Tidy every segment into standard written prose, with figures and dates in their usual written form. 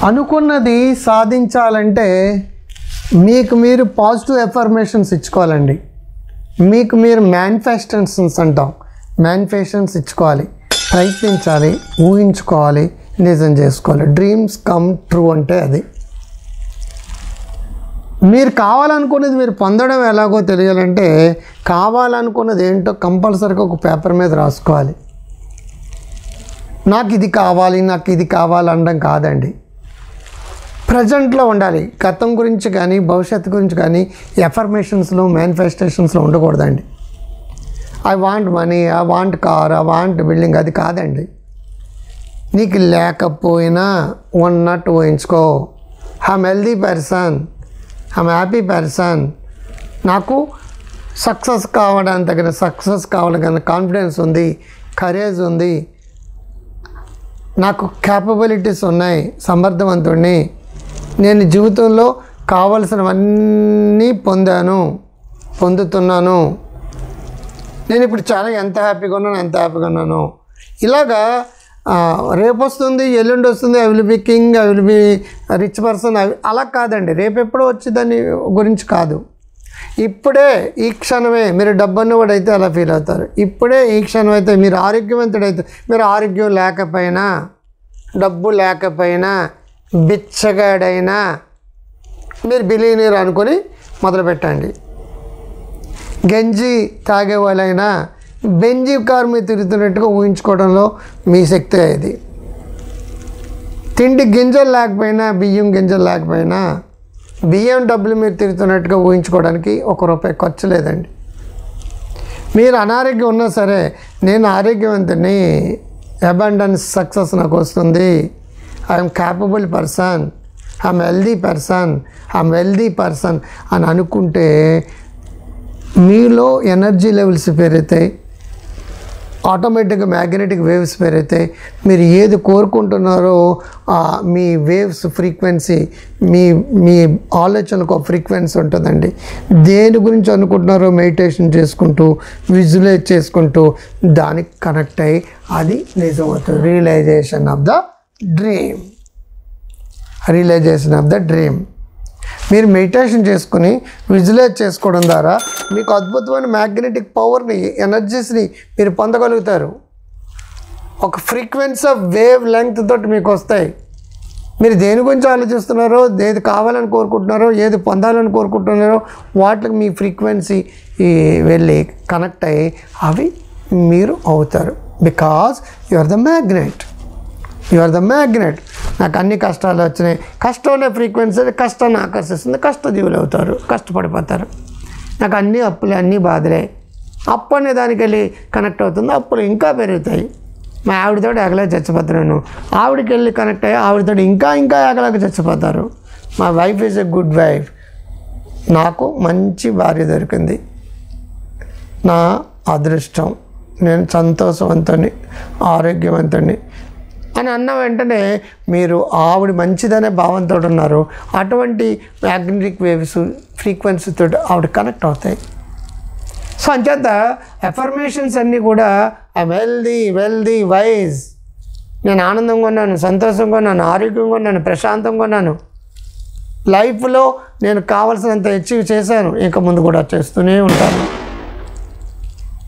అనుకున్నది సాధించాలంటే మీకు మీరు పాజిటివ్ ఎఫర్మేషన్స్ ఇచ్చుకోవాలండి. మీకు మీరు మేనిఫెస్టేషన్స్ అంటాం, మేనిఫెస్టేషన్స్ ఇచ్చుకోవాలి, ప్రయత్నించాలి, ఊహించుకోవాలి, నిజం చేసుకోవాలి. డ్రీమ్స్ కమ్ ట్రూ అంటే అది. మీరు కావాలనుకున్నది మీరు పొందడం ఎలాగో తెలియాలంటే కావాలనుకున్నది ఏంటో కంపల్సరీగా ఒక పేపర్ మీద రాసుకోవాలి. నాకు ఇది కావాలి, నాకు ఇది కావాలి అనడం కాదండి. ప్రజెంట్లో ఉండాలి. గతం గురించి కానీ భవిష్యత్తు గురించి కానీ ఎఫర్మేషన్స్లో మేనిఫెస్టేషన్స్లో ఉండకూడదండి. I want money, I want car, I want building, అది కాదండి. నీకు లేకపోయినా ఉన్నట్టు ఊహించుకో. I'm healthy person, I'm happy person, నాకు సక్సెస్ కావడానికి తగిన సక్సెస్ కావాలని కాన్ఫిడెన్స్ ఉంది, కరేజ్ ఉంది, నాకు క్యాపబిలిటీస్ ఉన్నాయి, సమర్థవంతుడిని, నేను జీవితంలో కావలసినవన్నీ పొందుతున్నాను, నేను ఇప్పుడు చాలా ఎంత హ్యాపీగా ఉన్నాను. ఇలాగా రేపు వస్తుంది, ఎల్లుండి వస్తుంది, I will be king, I will be rich person, అలా కాదండి. రేపు ఎప్పుడో వచ్చి దాని గురించి కాదు. ఇప్పుడే ఈ క్షణమే మీరు డబ్బున్నవాడు అయితే అలా ఫీల్ అవుతారు. ఇప్పుడే ఈ క్షణం అయితే మీరు ఆరోగ్యవంతుడైతే, మీరు ఆరోగ్యం లేకపోయినా, డబ్బు లేకపోయినా, బిచ్చగాడైనా మీరు బిలీనియర్ అనుకొని మొదలుపెట్టండి. గంజి తాగే వాళ్ళైనా బెంజీ కారు మీద తిరుగుతున్నట్టుగా ఊహించుకోవడంలో మీ శక్తి ఇది. తిండి గింజలు లేకపోయినా, బియ్యం గింజలు లేకపోయినా, బియ్యం డబ్బులు మీరు తిరుగుతున్నట్టుగా ఊహించుకోవడానికి ₹1 ఖర్చు లేదండి. మీరు అనారోగ్యం ఉన్నా సరే, నేను ఆరోగ్యవంతుని, అబండెన్స్ సక్సెస్ నాకు వస్తుంది, I'm capable person, I'm healthy person అని అనుకుంటే మీలో ఎనర్జీ లెవెల్స్ పెరుగుతాయి, ఆటోమేటిక్గా మ్యాగ్నెటిక్ వేవ్స్ పెరుగుతాయి. మీరు ఏది కోరుకుంటున్నారో మీ వేవ్స్ ఫ్రీక్వెన్సీ, మీ ఆలోచనకు ఒక ఫ్రీక్వెన్సీ ఉంటుందండి. దేని గురించి అనుకుంటున్నారో మెడిటేషన్ చేసుకుంటూ, విజువలైజ్ చేసుకుంటూ దానికి కనెక్ట్ అయ్యి అది నిజమవుతుంది. Realization of the dream. మీరు మెడిటేషన్ చేసుకుని విజువలైజ్ చేసుకోవడం ద్వారా మీకు అద్భుతమైన మ్యాగ్నెటిక్ పవర్ని, ఎనర్జీస్ని మీరు పొందగలుగుతారు. ఒక ఫ్రీక్వెన్సీ ఆఫ్ వేవ్ లెంగ్త్ తోటి మీకు వస్తాయి. మీరు దేని గురించి ఆలోచిస్తున్నారో, ఏది కావాలని కోరుకుంటున్నారో, ఏది పొందాలని కోరుకుంటున్నారో వాటికి మీ ఫ్రీక్వెన్సీ వెళ్ళి కనెక్ట్ అయ్యి అవి మీరు అవుతారు. Because you are the magnet. నాకు అన్ని కష్టాలు వచ్చినాయి, కష్టం అనే ఫ్రీక్వెన్సీ కష్టాన్ని ఆకర్షిస్తుంది, కష్టజీవులు అవుతారు, కష్టపడిపోతారు. నాకు అన్ని అప్పులే, అన్ని బాధలే, అప్పు అనే దానికి వెళ్ళి కనెక్ట్ అవుతుంది, అప్పులు ఇంకా పెరుగుతాయి. మా ఆవిడతో ఎగలేక చచ్చిపోతున్నాను, ఆవిడకి వెళ్ళి కనెక్ట్ అయ్యి ఆవిడతో ఇంకా ఎగలేక చచ్చిపోతారు. మా wife is a good wife, నాకు మంచి భార్య దొరికింది, నా అదృష్టం, నేను సంతోషవంతుని, ఆరోగ్యవంతుని అని అన్న వెంటనే మీరు ఆవిడ మంచిదనే భావంతో ఉన్నారు. అటువంటి మ్యాగ్నెటిక్ వేవ్స్ ఫ్రీక్వెన్సీతో ఆవిడ కనెక్ట్ అవుతాయి. సో అంచేత ఎఫర్మేషన్స్ అన్నీ కూడా వెల్దీ వైజ్, నేను ఆనందంగా ఉన్నాను, సంతోషంగా ఉన్నాను, ఆరోగ్యంగా ఉన్నాను, ప్రశాంతంగా ఉన్నాను, లైఫ్లో నేను కావాల్సినంత అచీవ్ చేశాను, ఇంకా ముందు కూడా చేస్తూనే ఉంటాను,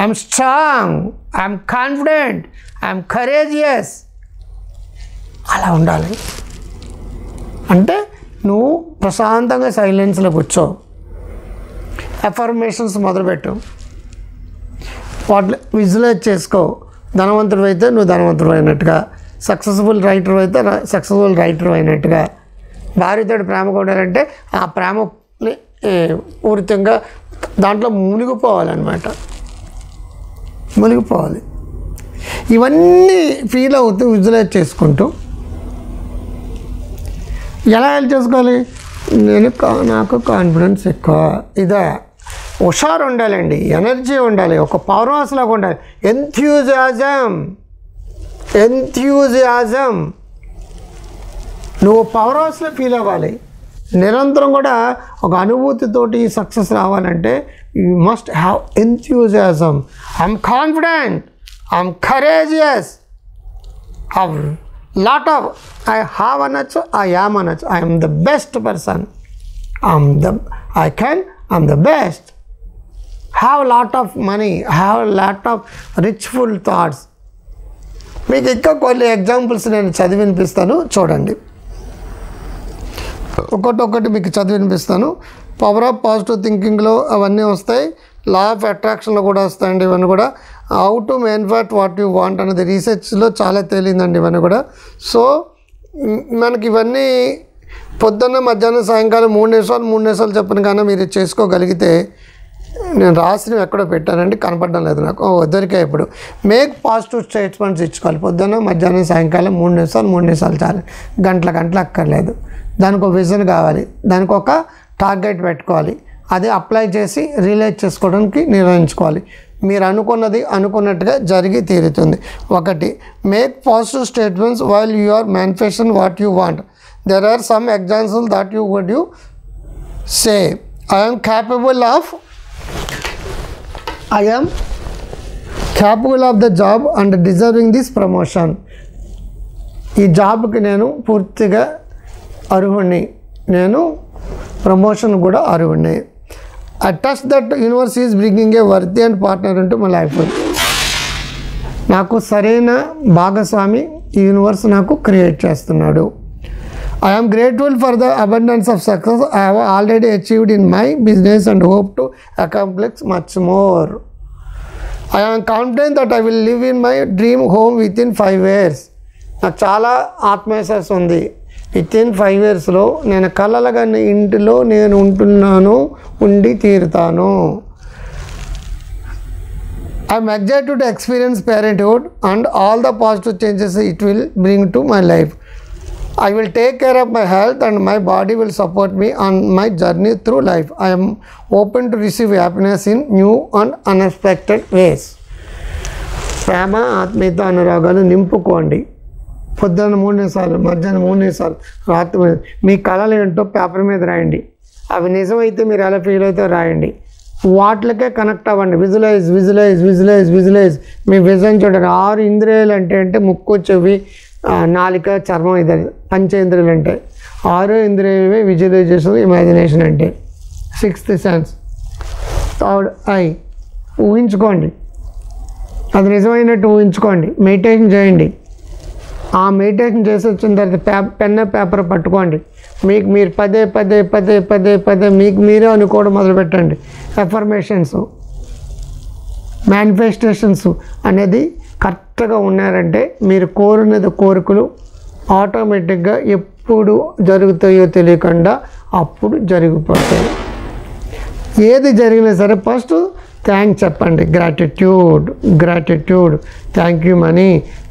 I'm strong, I'm confident, I'm courageous, అలా ఉండాలి. అంటే నువ్వు ప్రశాంతంగా సైలెన్స్లో కూర్చో, ఎఫర్మేషన్స్ మొదలుపెట్టు, వాటిని విజువలైజ్ చేసుకో. ధనవంతుడు అయితే నువ్వు ధనవంతుడు అయినట్టుగా, సక్సెస్ఫుల్ రైటర్ అయితే సక్సెస్ఫుల్ రైటర్ అయినట్టుగా, భార్యతో ప్రేమ కొట్టాలంటే ఆ ప్రేమని పూరితంగా దాంట్లో మునిగిపోవాలన్నమాట, మునిగిపోవాలి. ఇవన్నీ ఫీల్ అవుతూ విజువలైజ్ చేసుకుంటూ ఎలా హెల్ప్ చేసుకోవాలి? నాకు కాన్ఫిడెన్స్ ఎక్కువ, ఇదే హుషారు ఉండాలండి, ఎనర్జీ ఉండాలి, ఒక పవర్ హౌస్ లాగా ఉండాలి, ఎంథ్యూజియాజం. నువ్వు పవర్ హౌస్లో ఫీల్ అవ్వాలి. నిరంతరం కూడా ఒక అనుభూతితోటి సక్సెస్ రావాలంటే you must have enthusiasm. I'm confident, I'm courageous, I lot of I have అనొచ్చు, ఐ యామ్ అనొచ్చు. I'm the best person, I'm the best. Have lot of money, have lot of richful thoughts. మీకు ఇంకా కొన్ని examples నేను చదివి వినిపిస్తాను, చూడండి. ఒకటి మీకు చదివి వినిపిస్తాను. పవర్ ఆఫ్ పాజిటివ్ థింకింగ్లో అవన్నీ వస్తాయి, లా ఆఫ్ అట్రాక్షన్లో కూడా వస్తాయండి ఇవన్నీ కూడా. How to manifest what you want అనేది రీసెర్చ్లో చాలా తేలిందండి ఇవన్నీ కూడా. సో మనకి ఇవన్నీ పొద్దున్న మధ్యాహ్నం సాయంకాలం 3 నిమిషాలు చెప్పిన కానీ మీరు చేసుకోగలిగితే, నేను రాసినవి ఎక్కడో పెట్టానండి, కనపడడం లేదు నాకు, దొరికాయి. ఇప్పుడు మేక్ పాజిటివ్ స్టేట్మెంట్స్ ఇచ్చుకోవాలి పొద్దున్న మధ్యాహ్నం సాయంకాలం 3 నిమిషాలు చాలు, గంటలు అక్కర్లేదు. దానికి ఒక విజన్ కావాలి, దానికి ఒక టార్గెట్ పెట్టుకోవాలి, అది అప్లై చేసి రియలైజ్ చేసుకోవడానికి నిర్వహించుకోవాలి. మీరు అనుకున్నట్టుగా జరిగి తీరుతుంది. 1, make positive statements while you are manifesting what you want. There are some examples that you would you say, I am capable of the job and deserving this promotion. ఈ జాబ్కి నేను పూర్తిగా అర్హుణ్ణి, నేను ప్రమోషన్ కూడా అర్హుణ్ణి. I trust that universe is bringing a worthy and partner into my life. నాకు సరైన భాగస్వామి ఈ యూనివర్స్ నాకు క్రియేట్ చేస్తున్నాడు. I am grateful for the abundance of success I have already achieved in my business and hope to accomplish much more. I am confident that I will live in my dream home within 5 years. నాకు చాలా ఆత్మవిశ్వాసం ఉంది, within 5 yearsలో నేను కలలుగన్న ఇంటిలో నేను ఉండి తీరుతాను. I am excited to experience parenthood and all the positive changes it will bring to my life. I will take care of my health and my body will support me on my journey through life. I am open to receive happiness in new and unexpected ways. ప్రేమ, ఆత్మీయత, అనురాగాలు నింపుకోండి. పొద్దున్న 3 నిమిషాలు, మధ్యాహ్నం 3 నిమిషాలు, రాత్రి మీ కళలు ఏంటో paper మీద రాయండి. అవి నిజమైతే మీరు ఎలా ఫీల్ అవుతారో రాయండి. వాటికే కనెక్ట్ అవ్వండి. విజువలైజ్. మీ విజన్ చూడండి. 6 ఇంద్రియాలు అంటే ముక్కు, చెవి, నాలిక, చర్మం, ఇది పంచేంద్రియాలు అంటే. 6 ఇంద్రియాలే విజువలైజేషన్, ఇమాజినేషన్ అంటే. 6th sense, 3rd I. ఊహించుకోండి, అది నిజమైనట్టు ఊహించుకోండి. మెడిటేషన్ చేయండి. ఆ మెడిటేషన్ చేసి వచ్చిన తర్వాత పెన్ పేపర్ పట్టుకోండి. మీకు మీరు పదే మీకు మీరే అనుకోవడం మొదలుపెట్టండి. ఎఫర్మేషన్స్, మేనిఫెస్టేషన్స్ అనేది కరెక్ట్గా ఉన్నారంటే మీరు కోరినది కోరికలు ఆటోమేటిక్గా ఎప్పుడు జరుగుతాయో తెలియకుండా అప్పుడు జరిగిపోతాయి. ఏది జరిగినా సరే ఫస్ట్ థ్యాంక్స్ చెప్పండి. Gratitude. Thank you money,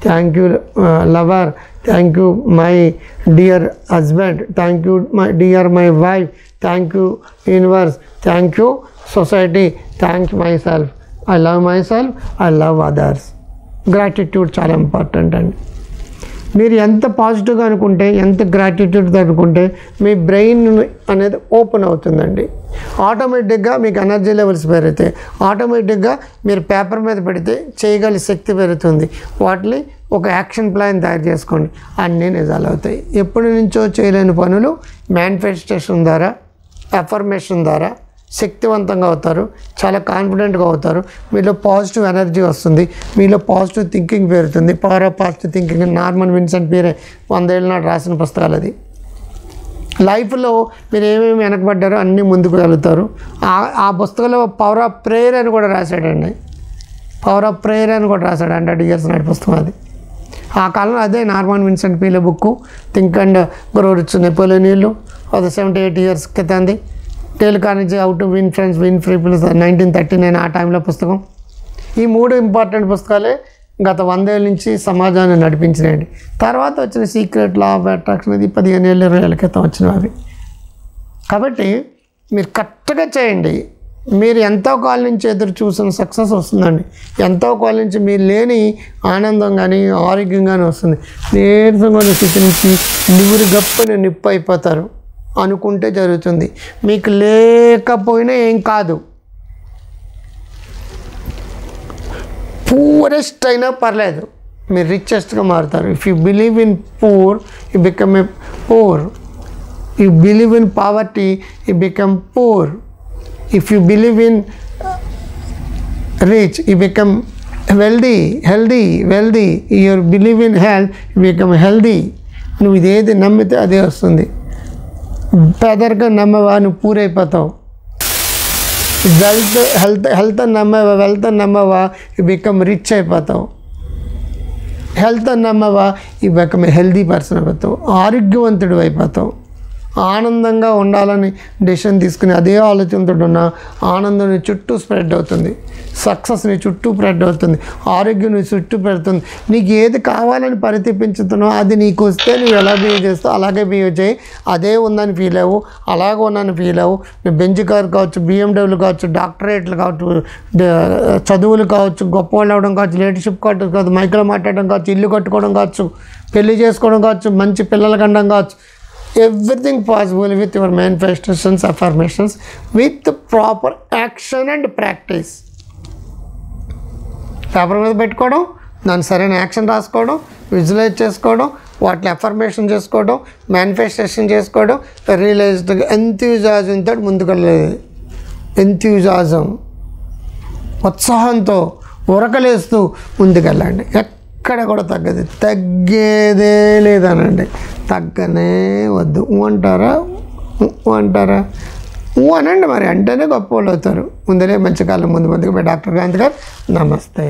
thank you lover, thank you my dear husband, thank you my wife, thank you universe, thank you society, thank my self, I love my self, I love others. Gratitude చాలా important అండి. మీరు ఎంత పాజిటివ్గా అనుకుంటే, ఎంత గ్రాటిట్యూడ్తో అనుకుంటే మీ brain అనేది open అవుతుందండి. ఆటోమేటిక్గా మీకు ఎనర్జీ లెవెల్స్ పెరుగుతాయి. ఆటోమేటిక్గా మీరు పేపర్ మీద పెడితే చేయగలిగే శక్తి పెరుగుతుంది. వాటిని ఒక యాక్షన్ ప్లాన్ తయారు చేసుకోండి, అన్నీ నిజాలు అవుతాయి. ఎప్పటి నుంచో చేయలేని పనులు మేనిఫెస్టేషన్ ద్వారా, ఎఫర్మేషన్ ద్వారా శక్తివంతంగా అవుతారు, చాలా కాన్ఫిడెంట్గా అవుతారు. మీలో పాజిటివ్ ఎనర్జీ వస్తుంది, మీలో పాజిటివ్ థింకింగ్ పెరుగుతుంది. Power of positive thinking, Norman Vincent Peale 100 ఏళ్ళ నాడు రాసిన పుస్తకాలు. అది లైఫ్లో మీరు ఏమేమి వెనకబడ్డారో అన్నీ ముందుకు వెళ్తారు. ఆ పుస్తకంలో పవర్ ఆఫ్ ప్రేయర్ అని కూడా రాశాడండి. 100 years నాటి పుస్తకం అది. ఆ కాలంలో అదే Norman Vincent Peale book think and grow rich. Napoleon Hill అది 78 years క్రితంది. Dale Carnegie how to win friends, win people 1939 ఆ టైంలో పుస్తకం. ఈ 3 ఇంపార్టెంట్ పుస్తకాలే గత 100 ఏళ్ళ నుంచి సమాజాన్ని నడిపించినాయండి. తర్వాత వచ్చిన సీక్రెట్, లా ఆఫ్ అట్రాక్షన్ అది 15 ఏళ్ళు 20 ఏళ్ళ క్రితం వచ్చినవి అవి. కాబట్టి మీరు కరెక్ట్గా చేయండి. మీరు ఎంతో కాలం నుంచి ఎదురు చూసిన సక్సెస్ వస్తుందండి. ఎంతో కాలం నుంచి మీరు లేని ఆనందం కానీ ఆరోగ్యం కానీ వస్తుంది. నీరసంగా ఉన్న స్థితి నుంచి నివురు నిప్పు అయిపోతారు. అనుకుంటే జరుగుతుంది. మీకు లేకపోయినా ఏం కాదు, పూరెస్ట్ అయినా పర్లేదు, మీరు రిచెస్ట్గా మారుతారు. If you believe in poor you become a poor. You believe in poverty you become poor. If you believe in rich you become wealthy. You believe in health you become healthy. నువ్వు ఇదేది నమ్మితే అదే వస్తుంది. పేదరికం నమ్మవా నువ్వు పూరైపోతావు. Health నమ్మవా యూ బికమ్ రిచ్ అయిపోతావు. హెల్త్ నమ్మవా యూ బికమ్ హెల్దీ పర్సన్ అయిపోతావు. ఆరోగ్యవంతుడు అయిపోతావు. ఆనందంగా ఉండాలని డెసిషన్ తీసుకుని అదే ఆలోచనతో ఉన్న ఆనందం నీ చుట్టూ స్ప్రెడ్ అవుతుంది. సక్సెస్ నీ చుట్టూ స్ప్రెడ్ అవుతుంది. ఆరోగ్యం నీ చుట్టూ పెడుతుంది. నీకు ఏది కావాలని పరితపించుతున్నావు అది నీకు వస్తే నువ్వు ఎలా బిహేవ్ చేస్తావు అలాగే బిహేవ్ చేయి. అదే ఉందని ఫీల్ అవ్వు, అలాగే ఉన్నాను ఫీల్ అవ్వు. నువ్వు బెంచ్ కార్ కావచ్చు, BMW కావచ్చు, డాక్టరేట్లు కావచ్చు, చదువులు కావచ్చు, గొప్ప వాళ్ళు అవ్వడం కావచ్చు, లీడర్షిప్ కావచ్చు, మైక్లో మాట్లాడడం కావచ్చు, ఇల్లు కట్టుకోవడం కావచ్చు, పెళ్లి చేసుకోవడం కావచ్చు, మంచి పిల్లలు కనడం కావచ్చు. Everything possible with your manifestations, affirmations, with proper action and practice. Paper మీద పెట్టుకోవడం, దాని సరైన యాక్షన్ రాసుకోవడం, విజువలైజ్ చేసుకోవడం, వాటిని అఫర్మేషన్ చేసుకోవడం, మేనిఫెస్టేషన్ చేసుకోవడం, రియలైజ్డ్గా ఎంతూజాజంతో ముందుకెళ్ళలేదు. ఎంతూజాజం ఉత్సాహంతో ఉరకలేస్తూ ముందుకెళ్ళండి. ఎక్కడ కూడా తగ్గేదే లేదనండి. తగ్గనే వద్దు. అంటారా అనండి మరి. అంటేనే గొప్ప వాళ్ళు అవుతారు. ముందరే మంచి కాలం ముందుగా మీ డాక్టర్ గాంధీ గారు. నమస్తే.